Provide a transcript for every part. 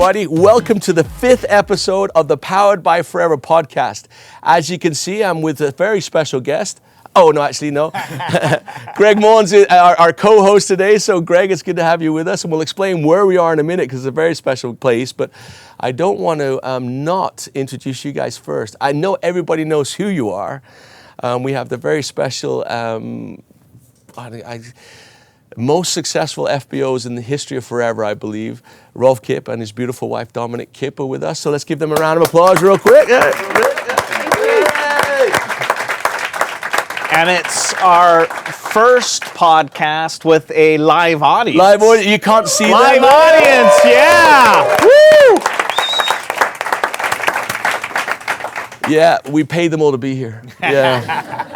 everybody. Welcome to the 5th episode of the Powered by Forever podcast. As you can see, I'm with a very special guest. Oh, no, actually, no. Gregg Maughan's our co-host today. So, Gregg, it's good to have you with us. And we'll explain where we are in a minute because it's a very special place. But I don't want to not introduce you guys first. I know everybody knows who you are. We have the very special... most successful FBOs in the history of forever, I believe. Rolf Kipp and his beautiful wife, Dominique Kipp, are with us. So let's give them a round of applause real quick. And it's our first podcast with a live audience. Live audience, you can't see live them. Audience, yeah. Woo! Yeah, we paid them all to be here. Yeah.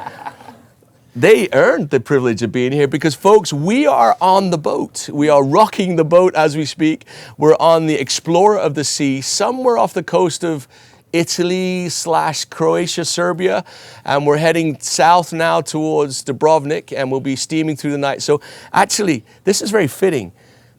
They earned the privilege of being here because, folks, we are on the boat. We are rocking the boat as we speak. We're on the Explorer of the Sea, somewhere off the coast of Italy/Croatia, Serbia, and we're heading south now towards Dubrovnik, and we'll be steaming through the night. So, actually, this is very fitting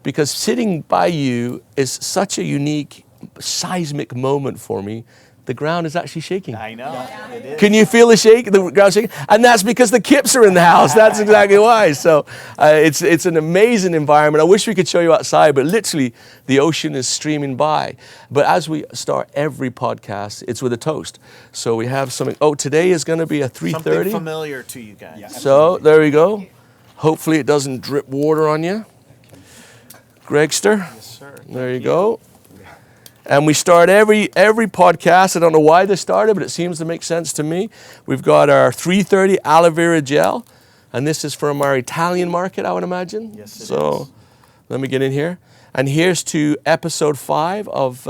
because sitting by you is such a unique, seismic moment for me. The ground is actually shaking. I know. Yeah, it is. Can you feel the shake? The ground shaking? And that's because the Kipps are in the house. That's exactly why. So it's an amazing environment. I wish we could show you outside, but literally the ocean is streaming by. But as we start every podcast, it's with a toast. So we have something. Oh, today is going to be a 3:30. Something familiar to you guys. Yeah, so there we go. Hopefully it doesn't drip water on you. Gregster. Yes, sir. There you go. And we start every podcast. I don't know why this started, but it seems to make sense to me. We've got our 330 aloe vera gel, and this is from our Italian market, I would imagine. Yes, it is. So let me get in here. And here's to episode 5 of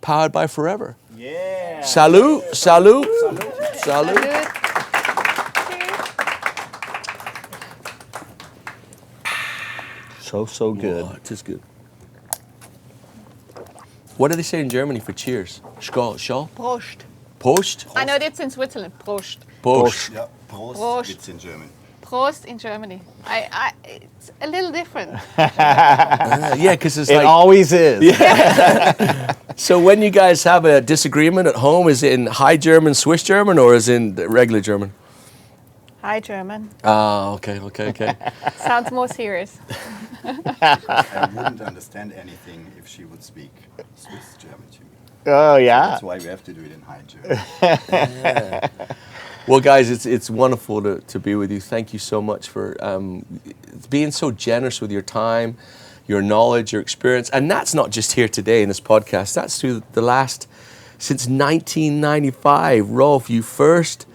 Powered by Forever. Yeah. Salud, salud, salud. So good. Oh, it is good. What do they say in Germany for cheers? Skål, skål? Prost. Post? I know that's in Switzerland. Prost. Post. Yeah, Prost, Prost. it's in German. Prost in Germany. It's a little different. Yeah, because it's It like... always is. So when you guys have a disagreement at home, is it in High German, Swiss German, or is it in regular German? Hi, German. Okay. Sounds more serious. I wouldn't understand anything if she would speak Swiss German to me. Oh, yeah. That's why we have to do it in High German. Well, guys, it's wonderful to be with you. Thank you so much for being so generous with your time, your knowledge, your experience. And that's not just here today in this podcast. That's through the last, since 1995. Rolf, you first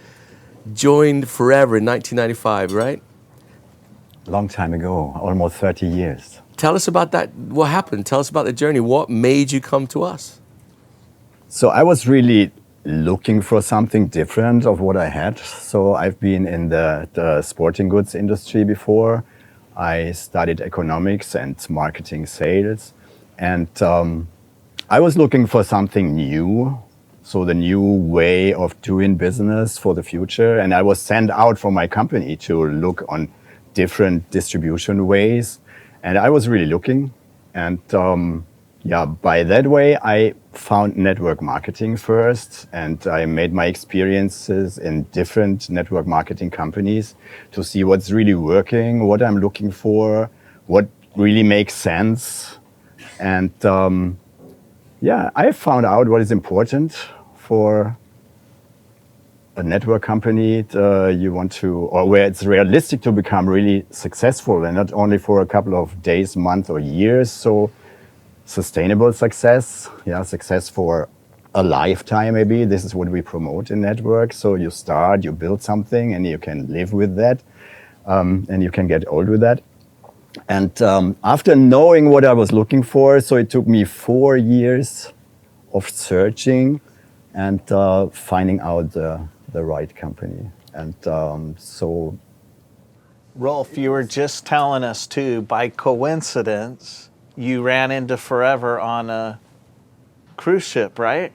joined Forever in 1995, right? Long time ago, almost 30 years. Tell us about that. What happened? Tell us about the journey. What made you come to us? So I was really looking for something different of what I had. So I've been in the sporting goods industry before. I studied economics and marketing sales. And I was looking for something new. So the new way of doing business for the future. And I was sent out from my company to look on different distribution ways. And I was really looking. And by that way, I found network marketing first. And I made my experiences in different network marketing companies to see what's really working, what I'm looking for, what really makes sense. And I found out what is important for a network company you want to, or where it's realistic to become really successful, and not only for a couple of days, months, or years. So sustainable success, success for a lifetime maybe. This is what we promote in network. So you start, you build something, and you can live with that, and you can get old with that. And after knowing what I was looking for, so it took me 4 years of searching and finding out the right company. And so... Rolf, you were just telling us too, by coincidence, you ran into Forever on a cruise ship, right?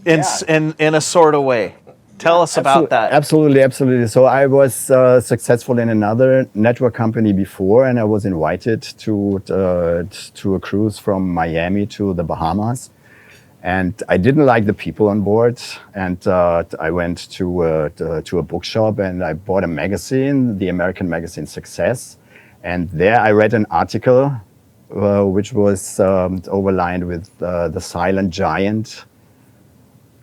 In a sort of way. Tell us about that. Absolutely. So I was successful in another network company before, and I was invited to a cruise from Miami to the Bahamas. And I didn't like the people on board, and I went to a bookshop and I bought a magazine, the American magazine Success. And there I read an article which was overlined with the silent giant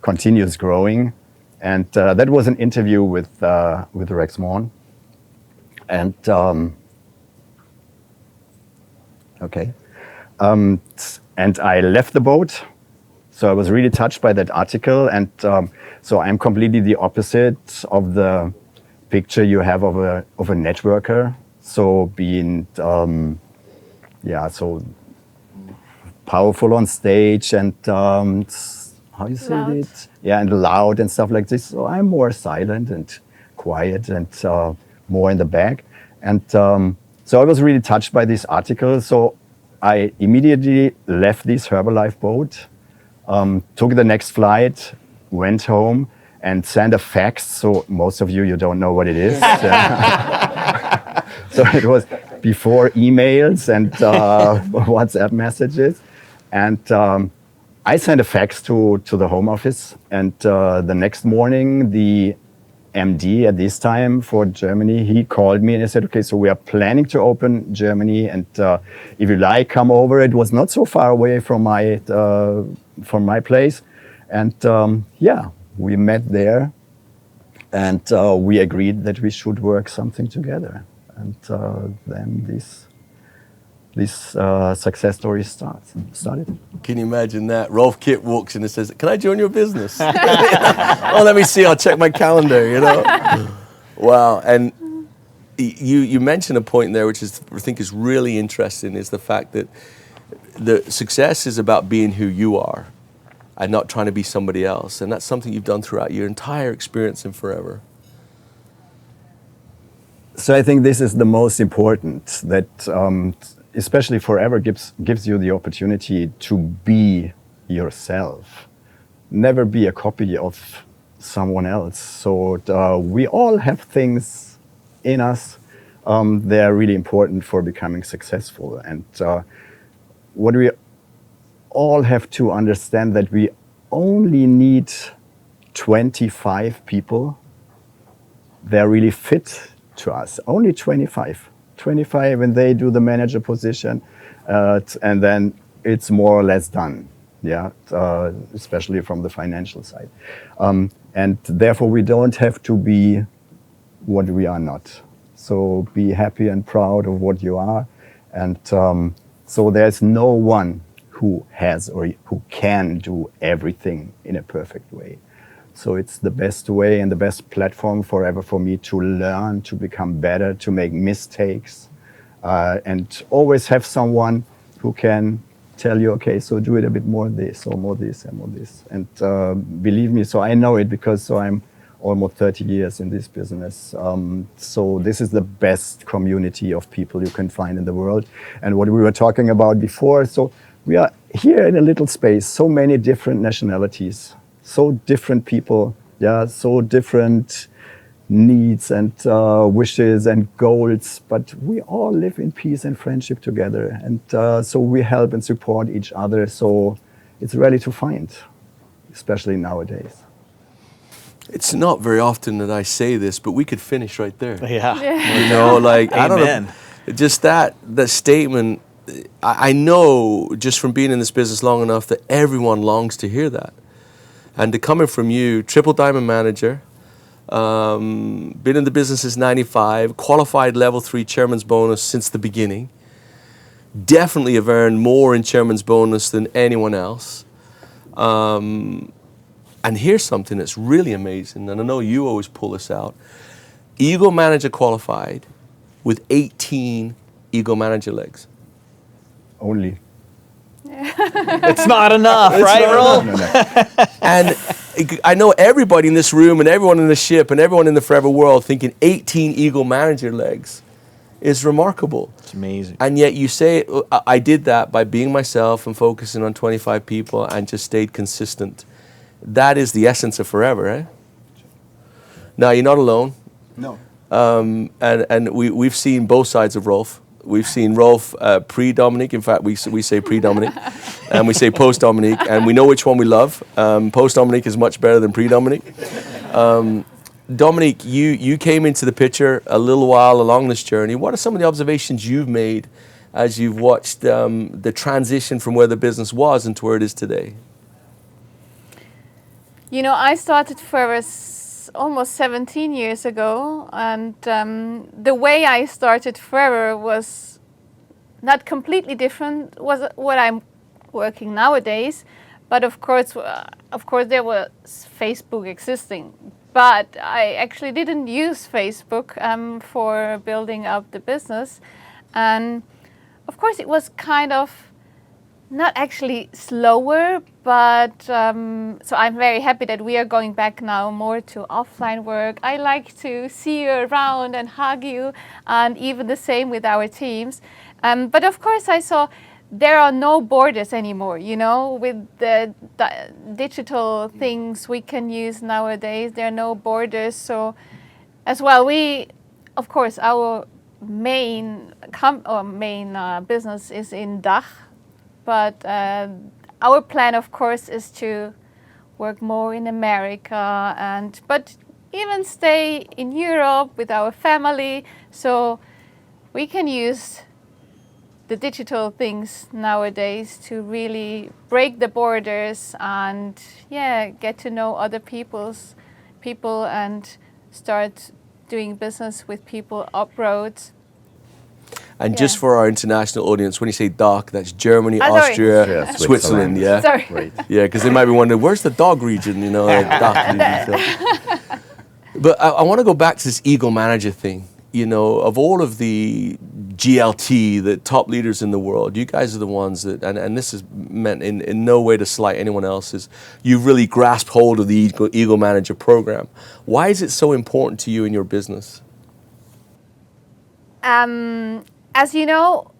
continues growing. And that was an interview with Gregg Maughan. And and I left the boat. So I was really touched by that article. And so I'm completely the opposite of the picture you have of a networker. So being, so powerful on stage and how you say Loud. it? Yeah, and loud and stuff like this. So I'm more silent and quiet and more in the back. And so I was really touched by this article. So I immediately left this Herbalife boat, took the next flight, went home, and sent a fax. So most of you don't know what it is. So it was before emails and WhatsApp messages. And I sent a fax to the home office. And the next morning, the MD at this time for Germany, he called me and he said, okay, so we are planning to open Germany. And if you like, come over. It was not so far away from my place. And we met there. And we agreed that we should work something together. And then this success story started. Can you imagine that? Rolf Kipp walks in and says, "Can I join your business?" Oh, let me see. I'll check my calendar. Wow. And you mentioned a point there, which I think is really interesting, is the fact that the success is about being who you are, and not trying to be somebody else. And that's something you've done throughout your entire experience in Forever. So I think this is the most important, that especially Forever gives you the opportunity to be yourself. Never be a copy of someone else. So we all have things in us that are really important for becoming successful. And what we all have to understand, that we only need 25 people that are really fit to us. Only 25, and they do the manager position, and then it's more or less done. Yeah, especially from the financial side, and therefore we don't have to be what we are not. So be happy and proud of what you are, and so there's no one who has or who can do everything in a perfect way. So it's the best way and the best platform Forever for me to learn, to become better, to make mistakes, and always have someone who can tell you, okay, so do it a bit more this, or more this, and more this. And believe me, so I know it because I'm almost 30 years in this business. So this is the best community of people you can find in the world. And what we were talking about before, so we are here in a little space, so many different nationalities, so different people, so different needs and wishes and goals, but we all live in peace and friendship together. And so we help and support each other. So it's rarely to find, especially nowadays. It's not very often that I say this, but we could finish right there. Yeah. I don't know, just that statement. I know just from being in this business long enough that everyone longs to hear that. And to coming from you, triple diamond manager, been in the business since 95, qualified level 3 chairman's bonus since the beginning. Definitely have earned more in chairman's bonus than anyone else. And here's something that's really amazing, and I know you always pull this out. Eagle manager qualified with 18 Eagle manager legs. Only. It's not enough, right, Rolf? No. And I know everybody in this room and everyone in the ship and everyone in the Forever world thinking 18 Eagle manager legs is remarkable. It's amazing. And yet you say, I did that by being myself and focusing on 25 people and just stayed consistent. That is the essence of Forever, eh? Now, you're not alone. No. And we've seen both sides of Rolf. We've seen Rolf pre-Dominique. In fact, we say pre-Dominique, and we say post-Dominique, and we know which one we love. Post-Dominique is much better than pre-Dominique. Dominique, you came into the picture a little while along this journey. What are some of the observations you've made as you've watched the transition from where the business was into where it is today? You know, I started Forever almost 17 years ago, and the way I started Forever was not completely different was what I'm working nowadays, but of course there was Facebook existing, but I actually didn't use Facebook for building up the business, and of course it was kind of not actually slower, but so I'm very happy that we are going back now more to offline work. I like to see you around and hug you, and even the same with our teams. But of course I saw there are no borders anymore, you know, with the digital things we can use nowadays, there are no borders. So as well, of course, our main business is in DACH. But our plan, of course, is to work more in America, but even stay in Europe with our family, so we can use the digital things nowadays to really break the borders and get to know other people and start doing business with people abroad. And just for our international audience, when you say DACH, that's Germany, Austria, Switzerland, yeah? Sorry. Great. Yeah, because they might be wondering, where's the dog region, you know, like DACH region. So. But I want to go back to this Eagle Manager thing. You know, of all of the GLT, the top leaders in the world, you guys are the ones that, and this is meant in no way to slight anyone else's, you've really grasped hold of the Eagle Manager program. Why is it so important to you in your business? As you know,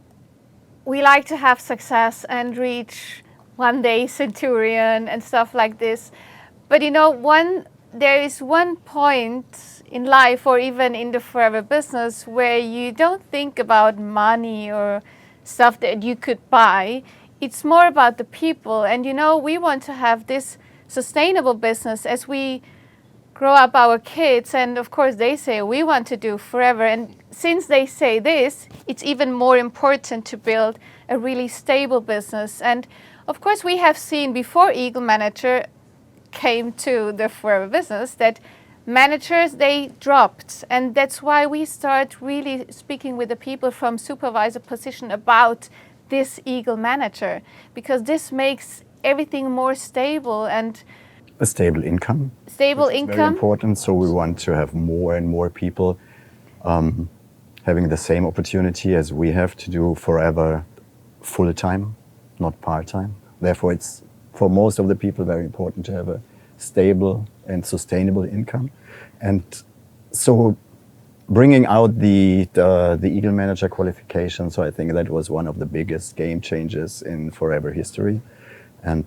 we like to have success and reach one day centurion and stuff like this. But you know, there is one point in life or even in the Forever business where you don't think about money or stuff that you could buy. It's more about the people. And you know, we want to have this sustainable business as we grow up our kids, and of course they say we want to do Forever, and since they say this, it's even more important to build a really stable business. And of course we have seen before Eagle Manager came to the Forever business that managers, they dropped, and that's why we start really speaking with the people from supervisor position about this Eagle Manager, because this makes everything more stable and a stable income. Stable It's income. very important. So we want to have more and more people having the same opportunity as we have to do Forever full time, not part time. Therefore, it's for most of the people very important to have a stable and sustainable income. And so bringing out the Eagle Manager qualification, so I think that was one of the biggest game changers in Forever history. And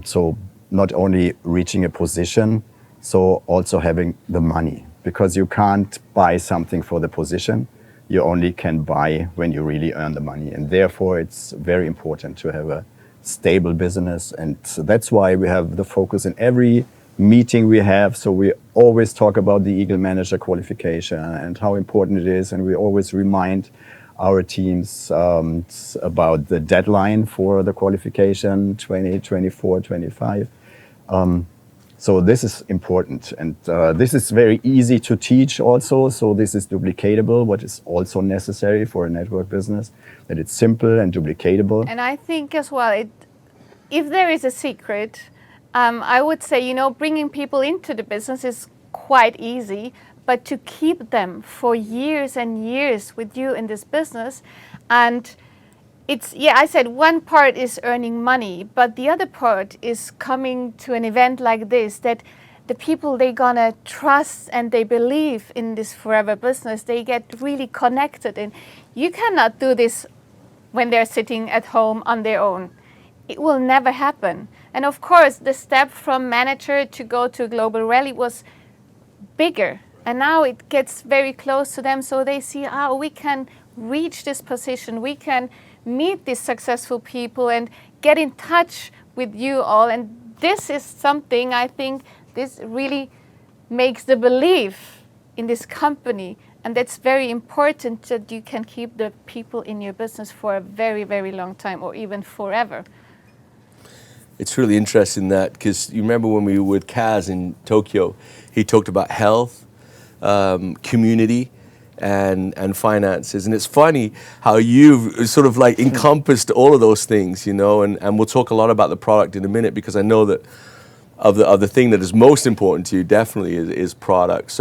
so not only reaching a position, so also having the money, because you can't buy something for the position. You only can buy when you really earn the money. And therefore, it's very important to have a stable business. And that's why we have the focus in every meeting we have. So we always talk about the Eagle Manager qualification and how important it is. And we always remind our teams about the deadline for the qualification, 2024, 25. So this is important, and this is very easy to teach also. So this is duplicatable, what is also necessary for a network business, that it's simple and duplicatable. And I think as well, if there is a secret, I would say, you know, bringing people into the business is quite easy, but to keep them for years and years with you in this business, and it's, I said one part is earning money, but the other part is coming to an event like this, that the people, they gonna trust and they believe in this Forever business. They get really connected, and you cannot do this when they're sitting at home on their own. It will never happen. And of course, the step from manager to go to global rally was bigger. And now it gets very close to them, so they see, we can reach this position, we can meet these successful people and get in touch with you all. And this is something I think this really makes the belief in this company. And that's very important, that you can keep the people in your business for a very, very long time, or even forever. It's really interesting that, because you remember when we were with Kaz in Tokyo, he talked about health, community, and finances. And it's funny how you've sort of like encompassed all of those things, you know, and we'll talk a lot about the product in a minute, because I know that of the thing that is most important to you definitely is product.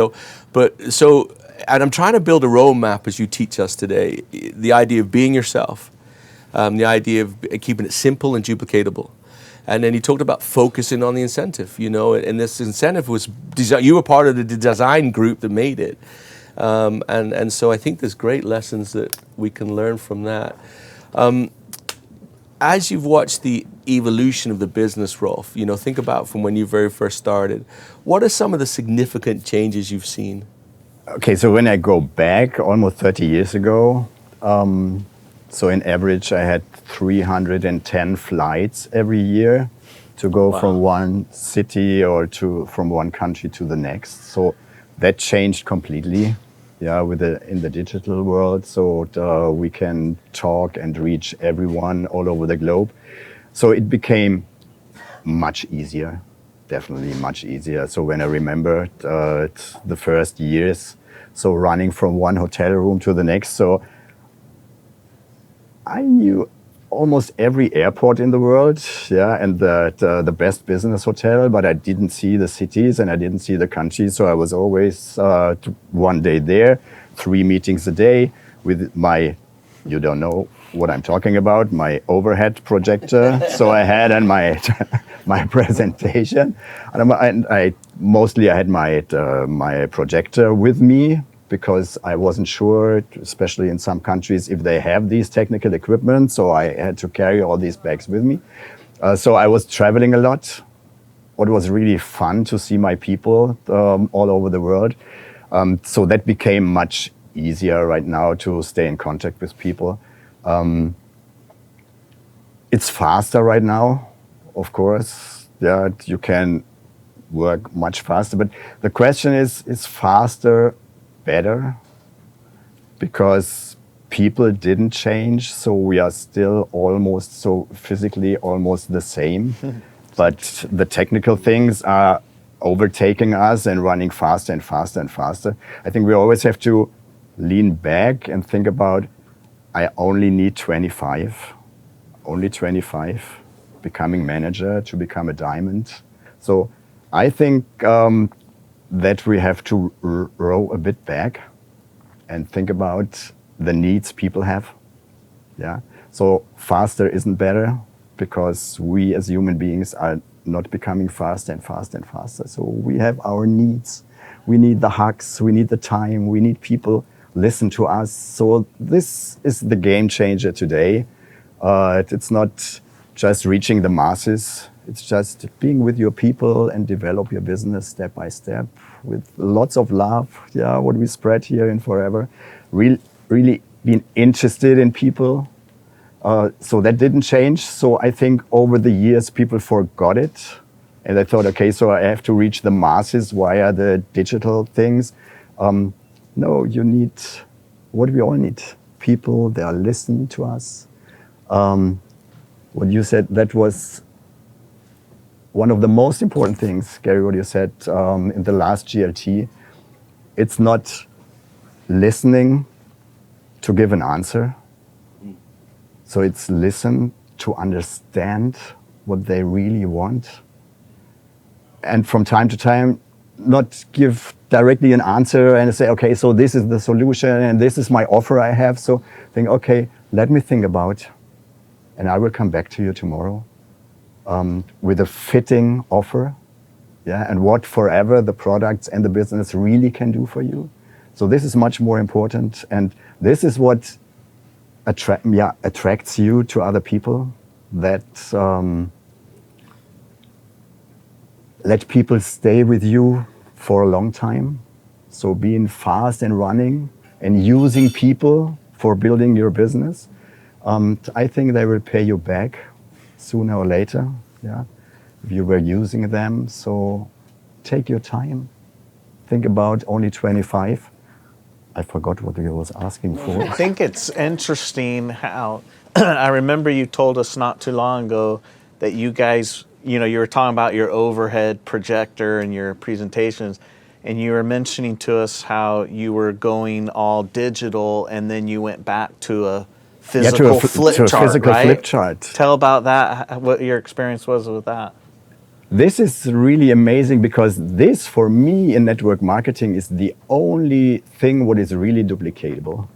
And I'm trying to build a roadmap as you teach us today, the idea of being yourself, the idea of keeping it simple and duplicatable. And then he talked about focusing on the incentive, you know, and this incentive was, you were part of the design group that made it. And so I think there's great lessons that we can learn from that. As you've watched the evolution of the business, Rolf, you know, think about from when you very first started, what are some of the significant changes you've seen? Okay, so when I go back almost 30 years ago, so in average I had 310 flights every year to go from one city or from one country to the next. So that changed completely, in the digital world. So we can talk and reach everyone all over the globe. So it became much easier. Definitely much easier. So when I remember the first years, so running from one hotel room to the next, so I knew almost every airport in the world, and the best business hotel, but I didn't see the cities and I didn't see the countries. So I was always one day there, 3 meetings a day with my, you don't know what I'm talking about, my overhead projector. So I had on my presentation, and I had my projector with me, because I wasn't sure, especially in some countries, if they have these technical equipment. So I had to carry all these bags with me. So I was traveling a lot. It was really fun to see my people all over the world. So that became much easier right now to stay in contact with people. It's faster right now, of course. You can work much faster. But the question is faster better? Because people didn't change, so we are still physically almost the same. But the technical things are overtaking us and running faster and faster and faster. I think we always have to lean back and think about, I only need 25, becoming manager to become a diamond. So I think that we have to row a bit back and think about the needs people have. So faster isn't better, because we as human beings are not becoming faster and faster and faster. So we have our needs. We need the hugs, we need the time, we need people listen to us. So this is the game changer today. It's not just reaching the masses. It's just being with your people and develop your business step by step with lots of love. What we spread here in Forever. Really being interested in people. So that didn't change. So I think over the years people forgot it. And I thought, okay, so I have to reach the masses via the digital things. No, you need what we all need. People, they are listening to us. What you said, that was one of the most important things, Gary, what you said in the last GLT. It's not listening to give an answer. So it's listen to understand what they really want. And from time to time, not give directly an answer and say, okay, so this is the solution and this is my offer I have. So think, okay, let me think about, and I will come back to you tomorrow. With a fitting offer, and what Forever, the products and the business really can do for you. So this is much more important, and this is what attracts you to other people, that let people stay with you for a long time. So being fast and running and using people for building your business, I think they will pay you back sooner or later, yeah, if you were using them. So take your time. Think about only 25. I forgot what you was asking for. I think it's interesting how I remember you told us not too long ago that you guys, you were talking about your overhead projector and your presentations, and you were mentioning to us how you were going all digital and then you went back to a physical flip chart, right? Flip chart. Tell about that, what your experience was with that. This is really amazing because this, for me, in network marketing is the only thing what is really duplicatable.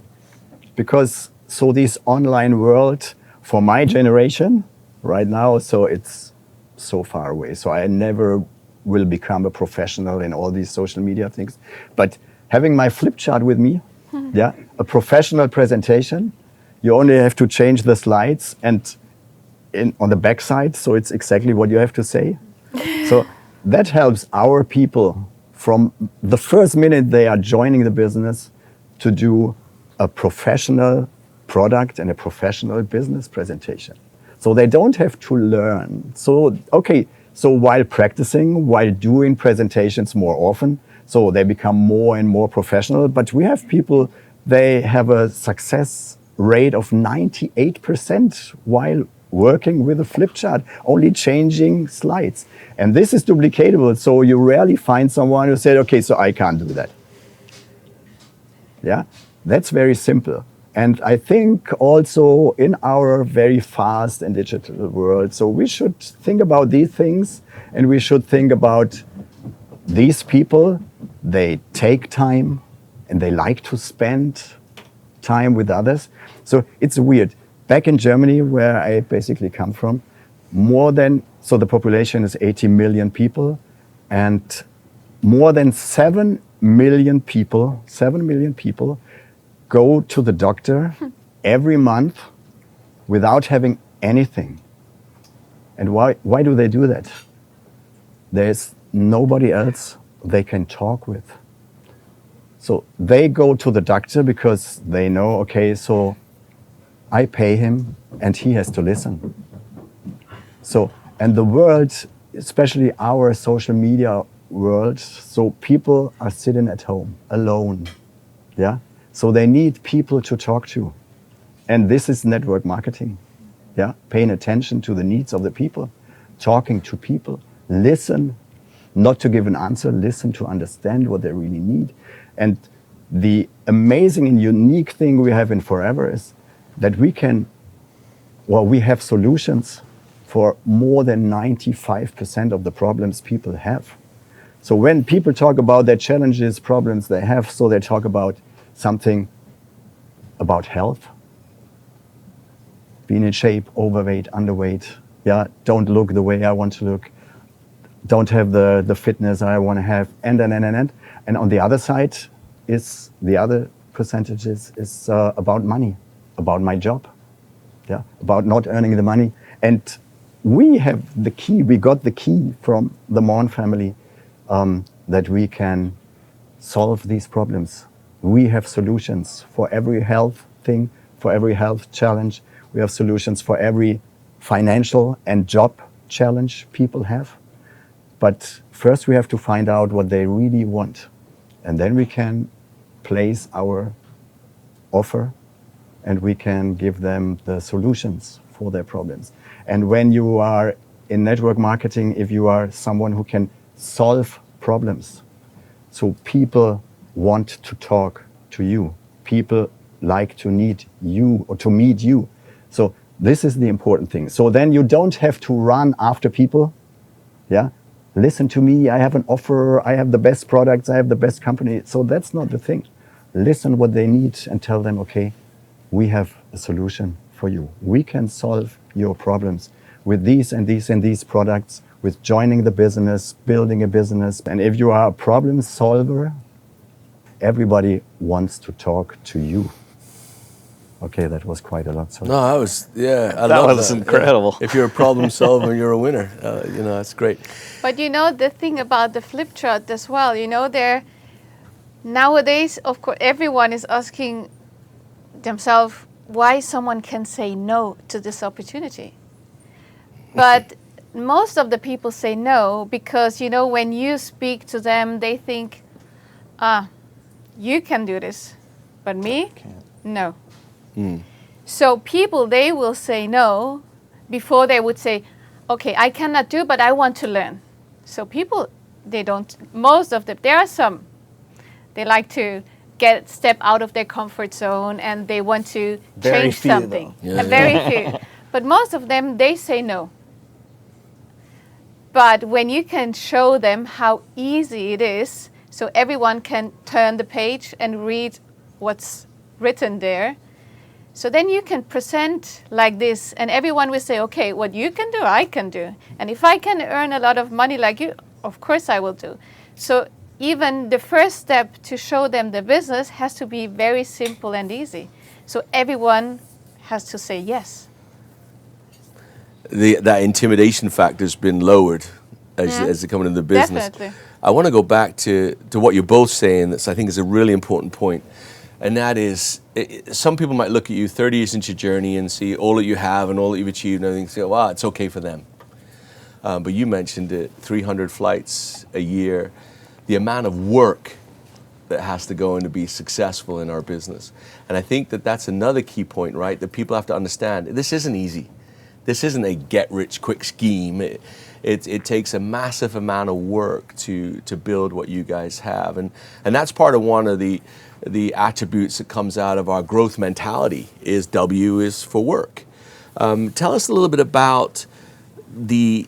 Because so this online world, for my generation right now, so it's so far away. So I never will become a professional in all these social media things. But having my flip chart with me, yeah, a professional presentation, you only have to change the slides and on the back side, so it's exactly what you have to say. So that helps our people from the first minute they are joining the business to do a professional product and a professional business presentation. So they don't have to learn. So, okay, so while practicing, while doing presentations more often, so they become more and more professional. But we have people, they have a success rate of 98% while working with a flip chart, only changing slides. And this is duplicatable, so you rarely find someone who said, okay, so I can't do that. Yeah, that's very simple. And I think also in our very fast and digital world, so we should think about these things and we should think about these people, they take time and they like to spend time with others. So it's weird. Back in Germany, where I basically come from, so the population is 80 million people, and more than 7 million people go to the doctor every month without having anything. And why do they do that? There's nobody else they can talk with. So they go to the doctor because they know, okay, so I pay him and he has to listen. So, and the world, especially our social media world, so people are sitting at home alone, yeah? So they need people to talk to. And this is network marketing, yeah? Paying attention to the needs of the people, talking to people, listen, not to give an answer, listen to understand what they really need. And the amazing and unique thing we have in Forever is that we have solutions for more than 95% of the problems people have. So when people talk about their challenges, problems they have, so they talk about something about health, being in shape, overweight, underweight, yeah, don't look the way I want to look, don't have the fitness I want to have, and. And on the other side is the other percentages is about money, about my job, yeah, about not earning the money. And we have the key, we got the key from the Maughan family that we can solve these problems. We have solutions for every health thing, for every health challenge. We have solutions for every financial and job challenge people have. But first we have to find out what they really want. And then we can place our offer and we can give them the solutions for their problems. And when you are in network marketing, if you are someone who can solve problems, so people want to talk to you, people like to need you or to meet you. So this is the important thing. So then you don't have to run after people, yeah? Listen to me, I have an offer, I have the best products, I have the best company. So that's not the thing. Listen what they need and tell them, okay, we have a solution for you. We can solve your problems with these and these and these products, with joining the business, building a business. And if you are a problem solver, everybody wants to talk to you. Okay, that was quite a lot. Sorry. No, that was, yeah, I That love was that. incredible. Yeah. If you're a problem solver, you're a winner. That's great. But the thing about the flip chart as well, Nowadays, of course, everyone is asking themselves why someone can say no to this opportunity. But most of the people say no because, you know, when you speak to them, they think, you can do this, but me, no. So people, they will say no before they would say, okay, I cannot do, but I want to learn. So people, they don't, most of them, there are some, they like to step out of their comfort zone and they want to change something. Very few. But most of them, they say no. But when you can show them how easy it is, so everyone can turn the page and read what's written there, so then you can present like this and everyone will say, okay, what you can do, I can do. And if I can earn a lot of money like you, of course I will do. So even the first step to show them the business has to be very simple and easy. So everyone has to say yes. That intimidation factor has been lowered as they come into the business. Definitely. I want to go back to what you're both saying. That I think is a really important point, and that is, some people might look at you 30 years into your journey and see all that you have and all that you've achieved, and everything. Say, "Wow, it's okay for them." But you mentioned it: 300 flights a year, the amount of work that has to go in to be successful in our business, and I think that that's another key point, right? That people have to understand. This isn't easy. This isn't a get-rich-quick scheme. It takes a massive amount of work to build what you guys have, and that's part of one of the attributes that comes out of our growth mentality. Is W is for work. Tell us a little bit about the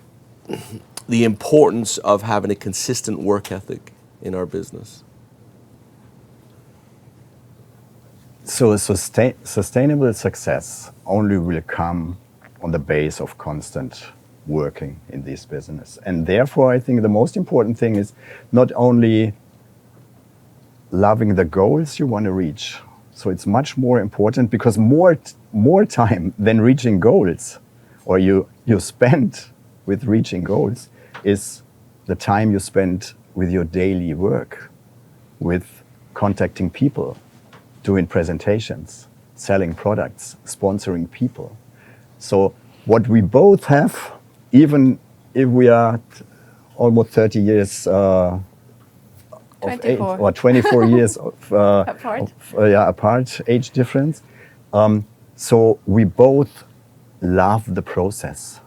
importance of having a consistent work ethic in our business. So sustainable success only will come on the base of constant working in this business. And therefore, I think the most important thing is not only loving the goals you want to reach. So it's much more important, because more time than reaching goals, or you spend with reaching goals, is the time you spend with your daily work, with contacting people, doing presentations, selling products, sponsoring people. So what we both have, even if we are almost 30 years of age, or 24 years apart, age difference. So we both love the process.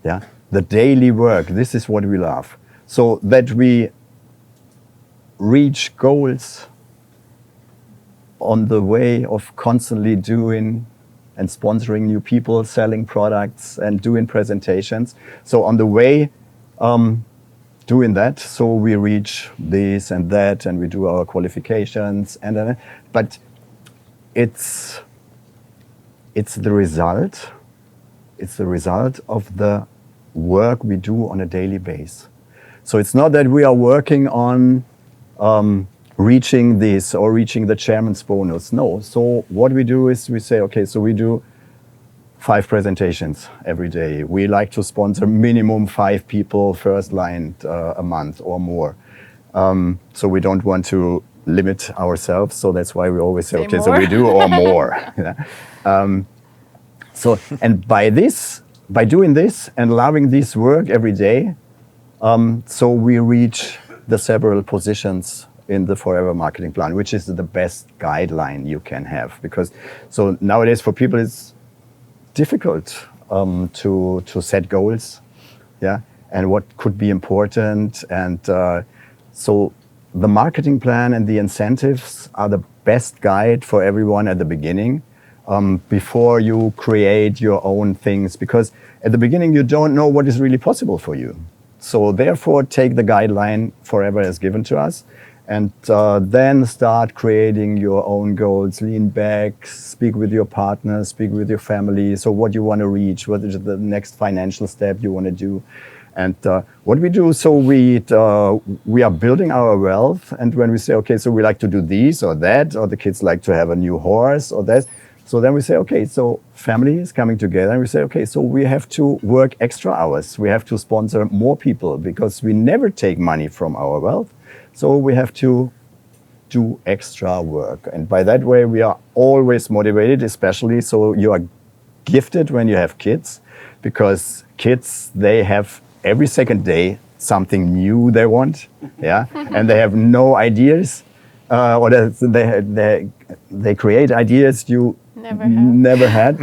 Yeah, the daily work. This is what we love. So that we reach goals on the way of constantly doing and sponsoring new people, selling products, and doing presentations. So on the way, doing that, so we reach this and that, and we do our qualifications, but it's the result. It's the result of the work we do on a daily basis. So it's not that we are working on reaching this or reaching the chairman's bonus. No. So what we do is we say, okay, so we do 5 presentations every day. We like to sponsor minimum 5 people first line a month or more. So we don't want to limit ourselves. So that's why we always say, okay, so we do or more. So, and by doing this and loving this work every day, so we reach the several positions in the Forever Marketing Plan, which is the best guideline you can have. Because so nowadays for people it's difficult to set goals, yeah, and what could be important. And so the marketing plan and the incentives are the best guide for everyone at the beginning, before you create your own things. Because at the beginning you don't know what is really possible for you. So therefore take the guideline Forever has given to us, and then start creating your own goals. Lean back, speak with your partner, speak with your family. So what you want to reach, what is the next financial step you want to do. And what we do, so we are building our wealth. And when we say, okay, so we like to do this or that, or the kids like to have a new horse or that. So then we say, okay, so family is coming together, and we say, okay, so we have to work extra hours. We have to sponsor more people, because we never take money from our wealth. So we have to do extra work. And by that way, we are always motivated, especially so you are gifted when you have kids, because kids, they have every second day something new they want, yeah, and they have no ideas, or they create ideas you never had,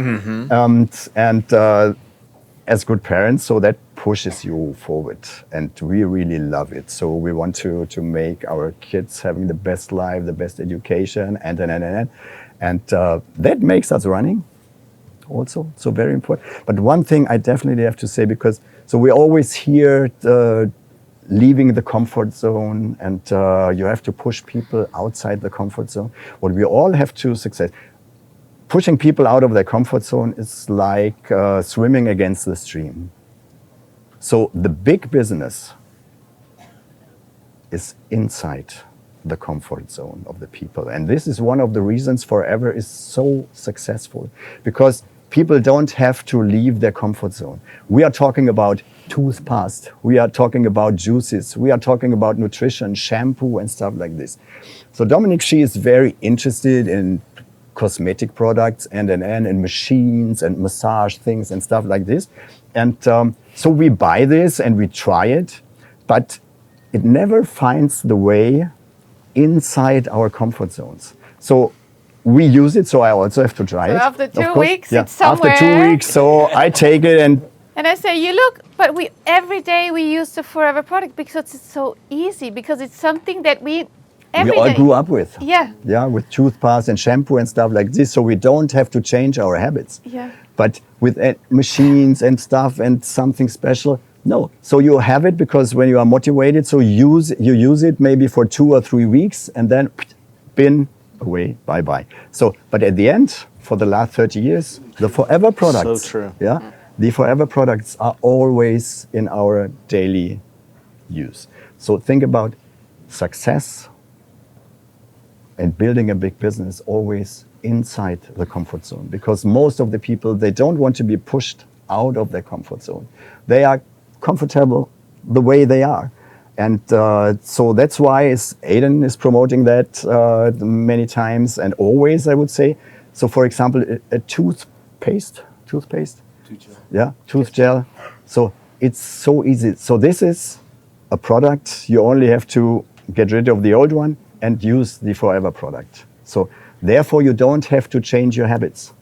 as good parents, so that pushes you forward, and we really love it. So we want to make our kids having the best life, the best education, and that makes us running also, so very important. But one thing I definitely have to say, because so we always hear leaving the comfort zone, and you have to push people outside the comfort zone. What we all have to success. Pushing people out of their comfort zone is like swimming against the stream. So the big business is inside the comfort zone of the people. And this is one of the reasons Forever is so successful, because people don't have to leave their comfort zone. We are talking about toothpaste, we are talking about juices, we are talking about nutrition, shampoo and stuff like this. So Dominique, she is very interested in cosmetic products and machines and massage things and stuff like this. And so we buy this and we try it, but it never finds the way inside our comfort zones. So we use it, so I also have to try it. After 2 weeks, yeah. it's somewhere. After 2 weeks, so I take it and I say, you look, but every day we use the Forever product because it's so easy, because it's something that we all grew up with. Yeah. Yeah, with toothpaste and shampoo and stuff like this, so we don't have to change our habits. Yeah. But with machines and stuff and something special, no. So you have it because when you are motivated, so you use it maybe for 2 or 3 weeks, and then bin away, bye-bye. So, but at the end, for the last 30 years, the Forever products. So true. Yeah, the Forever products are always in our daily use. So think about success and building a big business always inside the comfort zone, because most of the people, they don't want to be pushed out of their comfort zone. They are comfortable the way they are. And so that's why Aidan is promoting that many times and always, I would say. So for example, a toothpaste? Tooth gel. Yeah, tooth gel. So it's so easy. So this is a product, you only have to get rid of the old one and use the Forever product. So therefore you don't have to change your habits.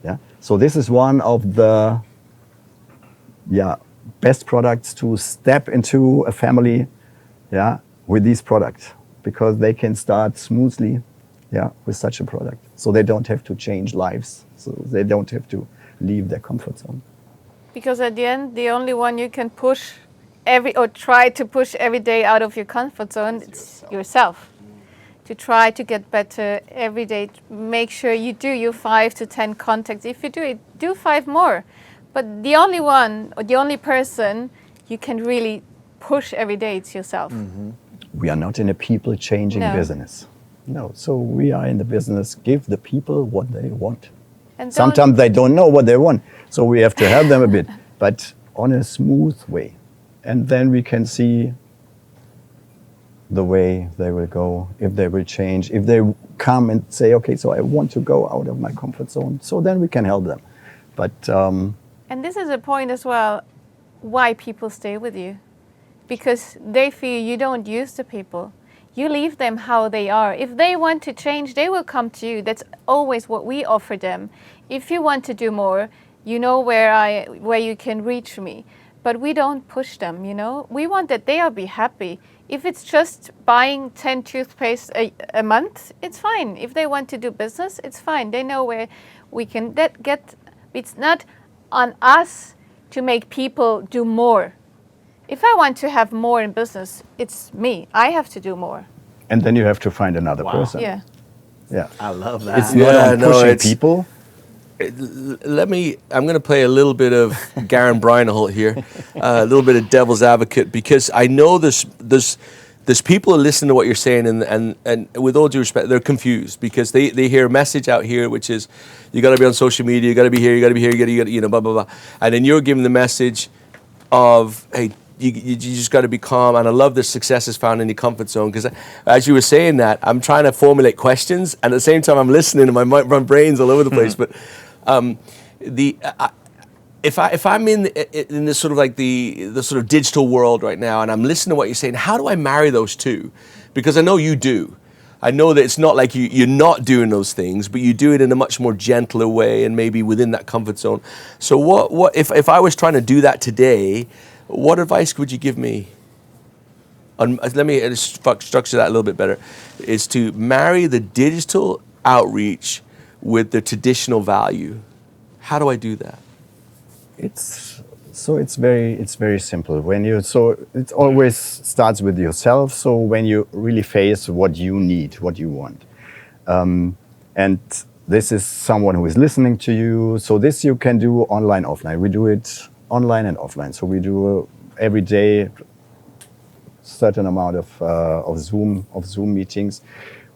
Yeah. So this is one of the best products to step into a family, with these products, because they can start smoothly, with such a product. So they don't have to change lives. So they don't have to leave their comfort zone. Because at the end, the only one you can push try to push every day out of your comfort zone, it's yourself. To try to get better every day, make sure you do your 5 to 10 contacts. If you do it, do 5 more. But the only one or the only person you can really push every day, it's yourself. Mm-hmm. We are not in a people-changing business. No, so we are in the business, give the people what they want. And sometimes they don't know what they want, so we have to help them a bit, but on a smooth way. And then we can see the way they will go, if they will change, if they come and say, okay, so I want to go out of my comfort zone, so then we can help them. But and this is a point as well, why people stay with you. Because they feel you don't use the people. You leave them how they are. If they want to change, they will come to you. That's always what we offer them. If you want to do more, you know where you can reach me. But we don't push them, We want that they will be happy. If it's just buying 10 toothpaste a month, it's fine. If they want to do business, it's fine. They know where we can get. It's not on us to make people do more. If I want to have more in business, it's me. I have to do more. And then you have to find another person. Yeah. Yeah. I love that. It's not on pushing people. I'm going to play a little bit of Garen Breinholt here, a little bit of devil's advocate, because I know there's people who listen to what you're saying, and with all due respect, they're confused because they hear a message out here, which is, you got to be on social media, you got to be here, you got to be here, you got to, blah, blah, blah. And then you're giving the message of, hey, you just got to be calm. And I love that success is found in your comfort zone, because as you were saying that, I'm trying to formulate questions, and at the same time I'm listening, and my brain's all over the place. But if I'm in this sort of like the sort of digital world right now, and I'm listening to what you're saying, how do I marry those two? Because I know you do. I know that it's not like you're not doing those things, but you do it in a much more gentler way and maybe within that comfort zone. So what if I was trying to do that today, what advice would you give me? Let me structure that a little bit better, is to marry the digital outreach with the traditional value. How do I do that? It's very simple. It always starts with yourself. So when you really face what you need, what you want, and this is someone who is listening to you. So this you can do online, offline. We do it online and offline. So we do every day certain amount of Zoom meetings.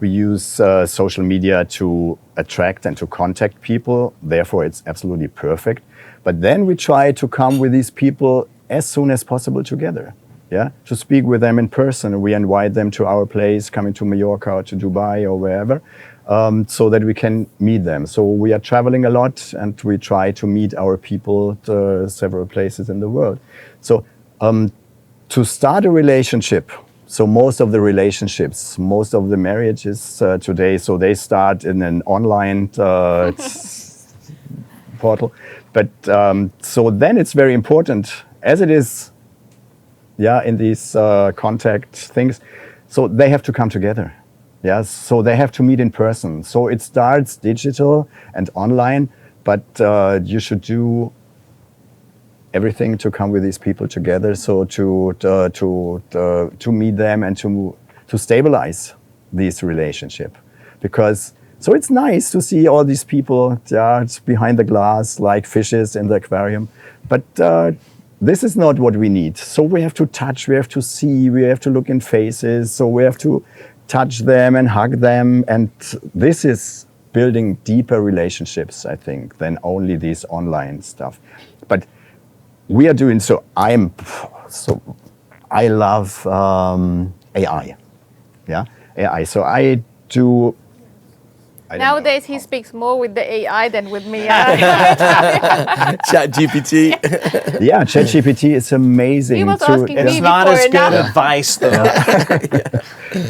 We use social media to attract and to contact people. Therefore, it's absolutely perfect. But then we try to come with these people as soon as possible together, to speak with them in person. We invite them to our place, coming to Mallorca or to Dubai or wherever, so that we can meet them. So we are traveling a lot, and we try to meet our people to several places in the world. So to start a relationship, so most of the relationships, most of the marriages today, so they start in an online portal. But so then it's very important, as it is, in these contact things. So they have to come together, So they have to meet in person. So it starts digital and online, but you should do everything to come with these people together. So to meet them and to stabilize this relationship, because. So it's nice to see all these people behind the glass, like fishes in the aquarium. But this is not what we need. So we have to touch, we have to see, we have to look in faces. So we have to touch them and hug them. And this is building deeper relationships, I think, than only this online stuff. But we are doing, I love AI. AI. So I do... Nowadays, he speaks more with the AI than with me. ChatGPT. ChatGPT is amazing. He was asking me It's not before as good advice, though.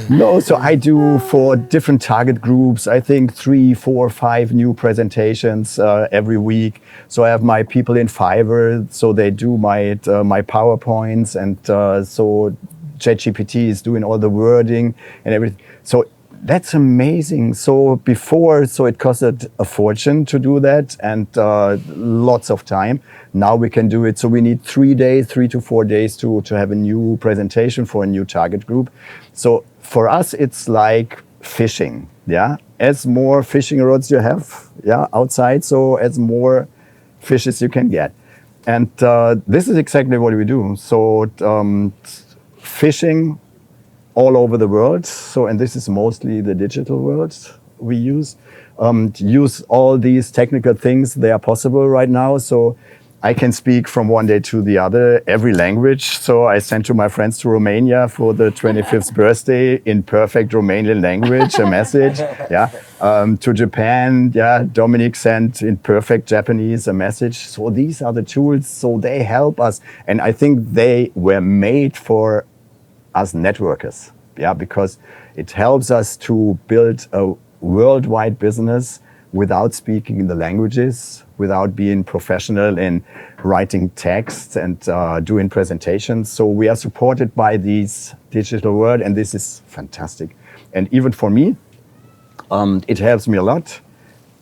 No, so I do for different target groups, I think 3, 4, 5 new presentations every week. So I have my people in Fiverr, so they do my PowerPoints, and so ChatGPT is doing all the wording and everything. So that's amazing. So before, it costed a fortune to do that, and lots of time. Now we can do it. So we need 3 to 4 days to have a new presentation for a new target group. So for us, it's like fishing. As more fishing rods you have, outside, so as more fishes you can get. And this is exactly what we do. So fishing all over the world. So, and this is mostly the digital world we use. Use all these technical things. They are possible right now. So I can speak from one day to the other, every language. So I sent to my friends to Romania for the 25th birthday in perfect Romanian language, a message. To Japan, Dominique sent in perfect Japanese a message. So these are the tools. So they help us. And I think they were made for as networkers, because it helps us to build a worldwide business without speaking the languages, without being professional in writing texts and doing presentations. So we are supported by this digital world, and this is fantastic. And even for me, it helps me a lot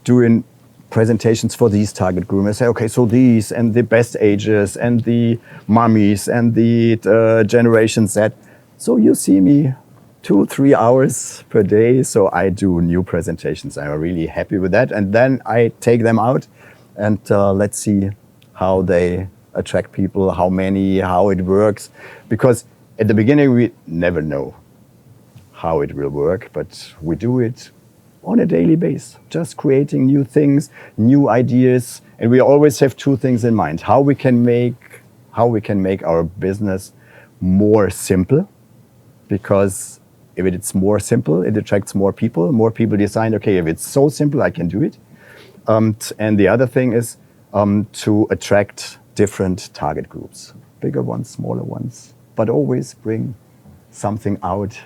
doing presentations for these target groups. I say, okay, so these and the best ages and the mummies and the Generation Z. So you see me 2-3 hours per day. So I do new presentations. I'm really happy with that. And then I take them out and let's see how they attract people, how many, how it works. Because at the beginning, we never know how it will work, but we do it on a daily basis, just creating new things, new ideas. And we always have 2 things in mind: how we can make our business more simple, because if it's more simple, it attracts more people. More people decide, okay, if it's so simple, I can do it. And the other thing is to attract different target groups, bigger ones, smaller ones, but always bring something out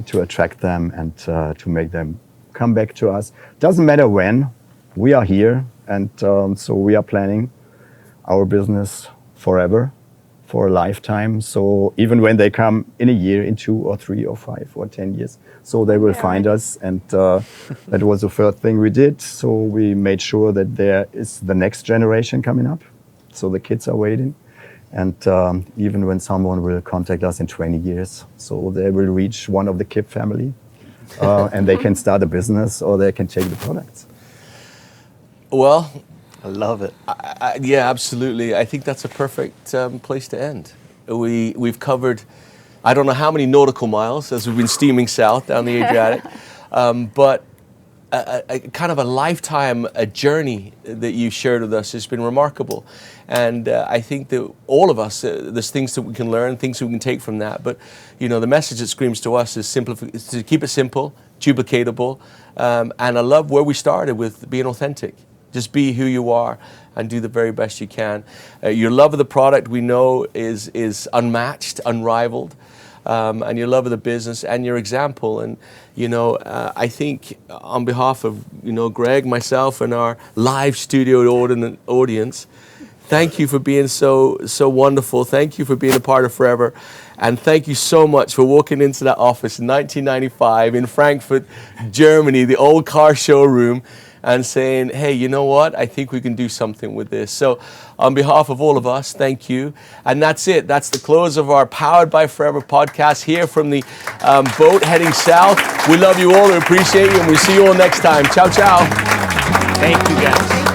to attract them and to make them come back to us. Doesn't matter when, we are here, and so we are planning our business forever, for a lifetime. So even when they come in a year, in 2 or 3 or 5 or 10 years, so they will find us. And that was the first thing we did. So we made sure that there is the next generation coming up. So the kids are waiting. And even when someone will contact us in 20 years, so they will reach one of the Kipp family and they can start a business or they can take the products. Well, I love it. yeah, absolutely. I think that's a perfect place to end. We've covered, I don't know how many nautical miles as we've been steaming south down the Adriatic, but a kind of a lifetime, a journey that you shared with us has been remarkable. And I think that all of us, there's things that we can learn, things that we can take from that. But, you know, the message that screams to us is is to keep it simple, duplicatable. And I love where we started with being authentic. Just be who you are and do the very best you can. Your love of the product, we know, is unmatched, unrivaled. And your love of the business and your example. And, you know, I think on behalf of, you know, Gregg, myself, and our live studio audience, thank you for being so wonderful. Thank you for being a part of Forever. And thank you so much for walking into that office in 1995 in Frankfurt, Germany, the old car showroom, and saying, hey, you know what? I think we can do something with this. So on behalf of all of us, thank you. And that's it. That's the close of our Powered by Forever podcast here from the boat heading south. We love you all. We appreciate you. And we'll see you all next time. Ciao, ciao. Thank you, guys.